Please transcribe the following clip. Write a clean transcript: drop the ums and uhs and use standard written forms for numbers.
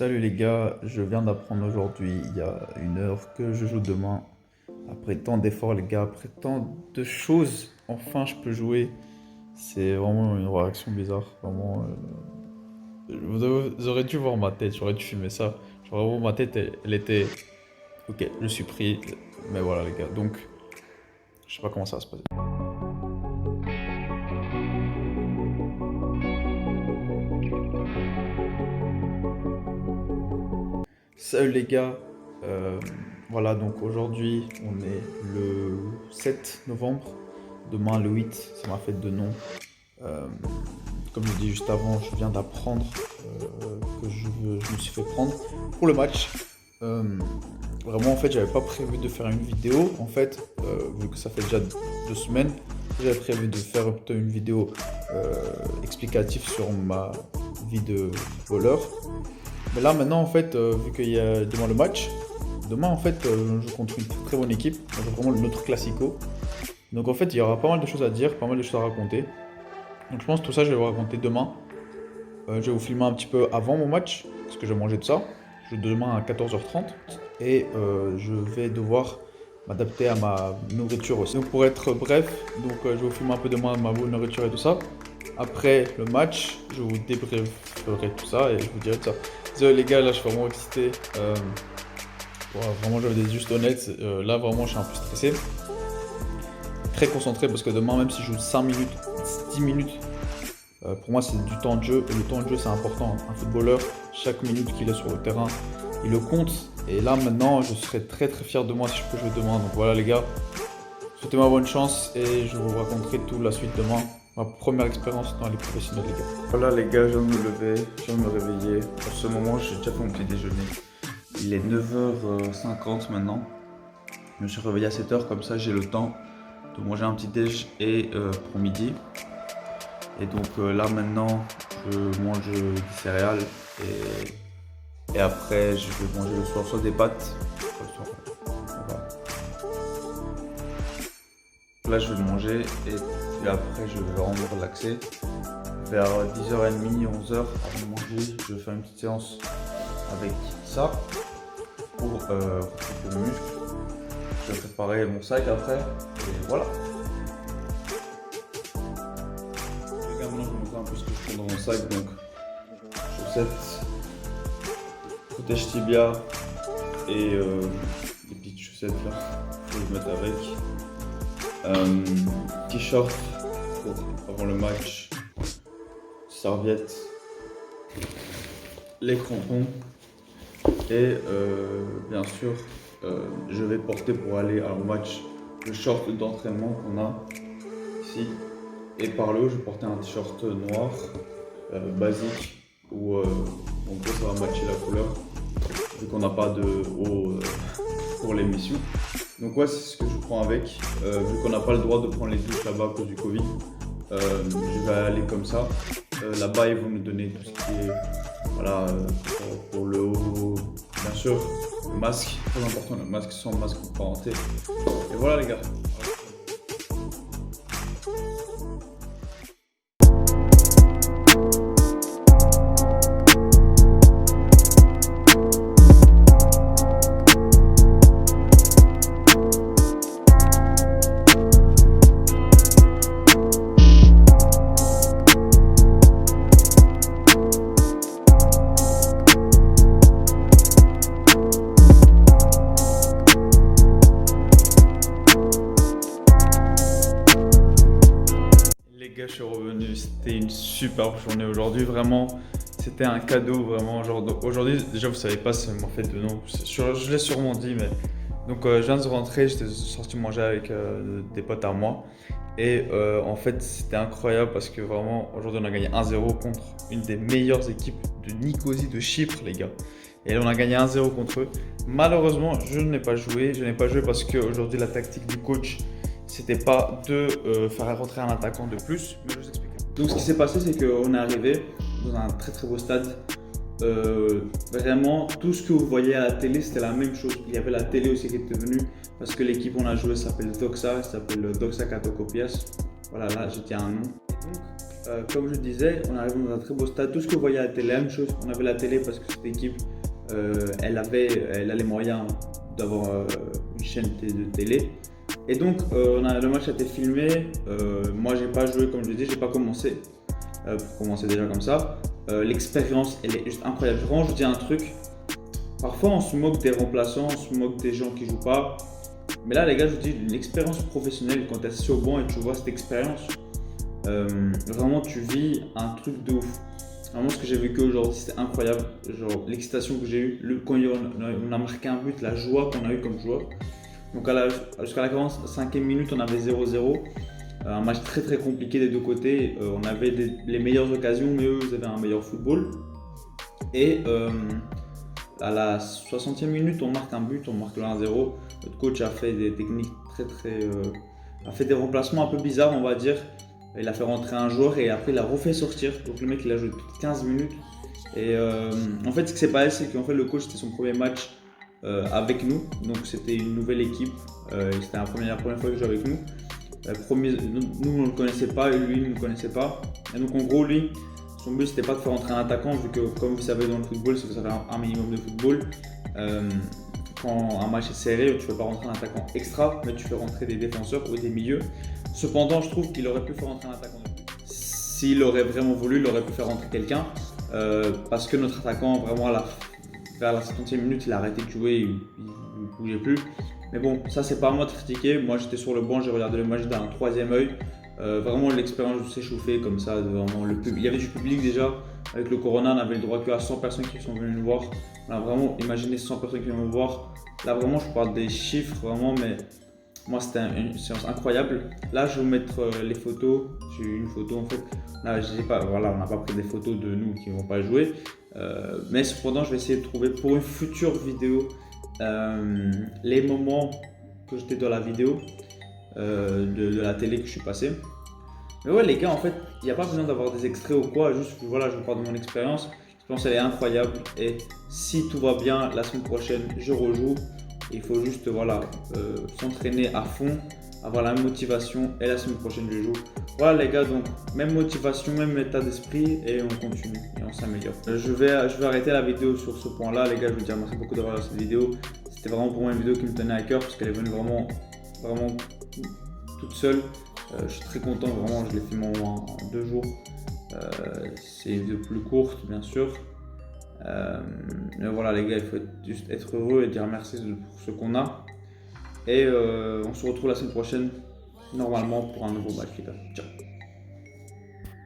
Salut les gars, je viens d'apprendre aujourd'hui, il y a une heure, que je joue demain. Après tant d'efforts les gars, après tant de choses, enfin je peux jouer. C'est vraiment une réaction bizarre, vraiment. Vous aurez dû voir ma tête, j'aurais dû filmer ça. Genre vraiment ma tête, elle était... Ok, je suis pris, mais voilà les gars, donc je sais pas comment ça va se passer. Salut les gars, Euh, voilà donc aujourd'hui on est le 7 novembre, demain le 8 c'est ma fête de nom. Euh, Comme je dis juste avant, je viens d'apprendre que je me suis fait prendre pour le match. Euh, Vraiment en fait j'avais pas prévu de faire une vidéo en fait, vu que ça fait déjà 2 semaines, j'avais prévu de faire plutôt une vidéo explicative sur ma vie de footballeur. Mais là maintenant en fait, vu qu'il y a demain le match, demain en fait je joue contre une très bonne équipe, donc vraiment notre classico. Donc en fait il y aura pas mal de choses à dire, pas mal de choses à raconter. Donc je pense que tout ça je vais vous raconter demain. Je vais vous filmer un petit peu avant mon match, parce que je vais manger de ça. Je joue demain à 14h30 et je vais devoir m'adapter à ma nourriture aussi. Donc pour être bref, je vais vous filmer un peu demain ma nourriture et tout ça. Après le match, je vous débrieferai tout ça et je vous dirai tout ça. Désolé les gars, là je suis vraiment excité. Ouais, vraiment j'avais des juste honnêtes. Là vraiment je suis un peu stressé. Très concentré parce que demain même si je joue 5 minutes, 10 minutes, pour moi c'est du temps de jeu. Et le temps de jeu c'est important. Un footballeur, chaque minute qu'il est sur le terrain, il le compte. Et là maintenant je serai très très fier de moi si je peux jouer demain. Donc voilà les gars, souhaitez-moi bonne chance et je vous raconterai tout la suite demain. Ma première expérience dans les professionnels les gars. Voilà les gars, je viens de me lever, je viens de me réveiller. En ce moment j'ai déjà fait mon petit déjeuner. Il est 9h50 maintenant. Je me suis réveillé à 7h, comme ça j'ai le temps de manger un petit déj et pour midi. Et donc là maintenant je mange des céréales et après je vais manger le soir soit des pâtes, soit le soir. Voilà. Là je vais manger et puis après je vais vraiment me relaxer. Vers 10h30, 11h avant de manger, je vais faire une petite séance avec ça pour le muscle. Je vais préparer mon sac après et voilà. Les gars, maintenant je vais montrer un peu ce que je prends dans mon sac. Donc chaussettes, protège tibia et des petites chaussettes là, faut que je mette avec. T-shirt pour avant le match, serviette, les crampons et bien sûr je vais porter pour aller au match le short d'entraînement qu'on a ici et par le haut je vais porter un t-shirt noir basique où en gros ça va matcher la couleur vu qu'on n'a pas de haut pour l'émission. Donc ouais, c'est ce que je prends avec, vu qu'on n'a pas le droit de prendre les douches là-bas à cause du Covid, je vais aller comme ça. Là-bas ils vont nous donner tout ce qui est voilà, pour le haut, bien sûr, le masque, très important, le masque sans masque en parenté. Et voilà les gars. Les gars, je suis revenu, c'était une superbe journée aujourd'hui, vraiment, c'était un cadeau, vraiment, genre, aujourd'hui, déjà, vous savez pas, c'est ma fête de nom, je l'ai sûrement dit, mais, donc, je viens de rentrer, j'étais sorti manger avec des potes à moi, et en fait, c'était incroyable, parce que vraiment, aujourd'hui, on a gagné 1-0 contre une des meilleures équipes de Nicosie, de Chypre, les gars, et là, on a gagné 1-0 contre eux. Malheureusement, je n'ai pas joué parce qu'aujourd'hui, la tactique du coach, c'était pas de faire rentrer un attaquant de plus, mais je vous explique. Donc ce qui s'est passé, c'est qu'on est arrivé dans un très très beau stade. Vraiment, tout ce que vous voyez à la télé, c'était la même chose. Il y avait la télé aussi qui était venue, parce que l'équipe on a joué s'appelle Doxa, elle s'appelle Doxa Katokopias. Voilà, là je tiens un nom. Et comme je disais, on arrive dans un très beau stade. Tout ce que vous voyez à la télé, la même chose. On avait la télé parce que cette équipe, elle a les moyens d'avoir une chaîne de télé. Et donc, le match a été filmé. Moi, j'ai pas joué, comme je disais, j'ai pas commencé. Pour commencer déjà comme ça. L'expérience, elle est juste incroyable. Vraiment, je vous dis un truc. Parfois, on se moque des remplaçants, on se moque des gens qui jouent pas. Mais là, les gars, je vous dis, l'expérience professionnelle, quand tu es assis au banc et tu vois cette expérience, vraiment, tu vis un truc de ouf. Vraiment, ce que j'ai vécu aujourd'hui, c'était incroyable. Genre, l'excitation que j'ai eue, quand on a marqué un but, la joie qu'on a eue comme joueur. Donc, jusqu'à la 45e minute, on avait 0-0. Un match très très compliqué des deux côtés. On avait les meilleures occasions, mais eux, ils avaient un meilleur football. Et à la 60e minute, on marque un but, on marque le 1-0. Notre coach a fait des techniques a fait des remplacements un peu bizarres, on va dire. Il a fait rentrer un joueur et après il a refait sortir. Donc le mec il a joué 15 minutes. Et en fait ce qui s'est passé c'est qu'en fait le coach c'était son premier match avec nous. Donc c'était une nouvelle équipe. C'était la première fois qu'il jouait avec nous. Nous on ne le connaissait pas et lui il ne nous connaissait pas. Et donc en gros lui, son but c'était pas de faire rentrer un attaquant vu que comme vous savez dans le football, si vous savez un minimum de football, quand un match est serré, tu ne fais pas rentrer un attaquant extra, mais tu fais rentrer des défenseurs ou des milieux. Cependant, je trouve qu'il aurait pu faire rentrer un attaquant de plus. S'il aurait vraiment voulu, il aurait pu faire rentrer quelqu'un. Parce que notre attaquant, vraiment, vers la 70e minute, il a arrêté de jouer, il ne bougeait plus. Mais bon, ça, c'est pas à moi de critiquer. Moi, j'étais sur le banc, j'ai regardé le match d'un troisième œil. Vraiment, l'expérience de s'échauffer comme ça. Vraiment, il y avait du public déjà. Avec le Corona, on avait le droit qu'à 100 personnes qui sont venues nous voir. On a vraiment imaginé 100 personnes qui viennent nous voir. Là, vraiment, je parle des chiffres, vraiment, mais moi, c'était une séance incroyable. Là, je vais vous mettre les photos. J'ai eu une photo, en fait. Là, on n'a pas pris des photos de nous qui ne vont pas jouer. Mais cependant, je vais essayer de trouver pour une future vidéo les moments que j'étais dans la vidéo de la télé que je suis passé. Mais ouais les gars, en fait, il n'y a pas besoin d'avoir des extraits ou quoi, juste voilà, je vous parle de mon expérience. L'expérience elle est incroyable et si tout va bien, la semaine prochaine, je rejoue. Il faut juste voilà, s'entraîner à fond, avoir la même motivation et la semaine prochaine, je joue. Voilà les gars, donc même motivation, même état d'esprit et on continue et on s'améliore. Je vais arrêter la vidéo sur ce point-là les gars, je vous dis merci beaucoup d'avoir regardé cette vidéo. C'était vraiment pour moi une vidéo qui me tenait à cœur parce qu'elle est venue vraiment toute seule. Je suis très content, vraiment, je l'ai filmé en 2 jours. C'est une vidéo plus courte, bien sûr. Mais voilà, les gars, il faut juste être heureux et dire merci pour ce qu'on a. Et on se retrouve la semaine prochaine, normalement, pour un nouveau match, les gars. Ciao.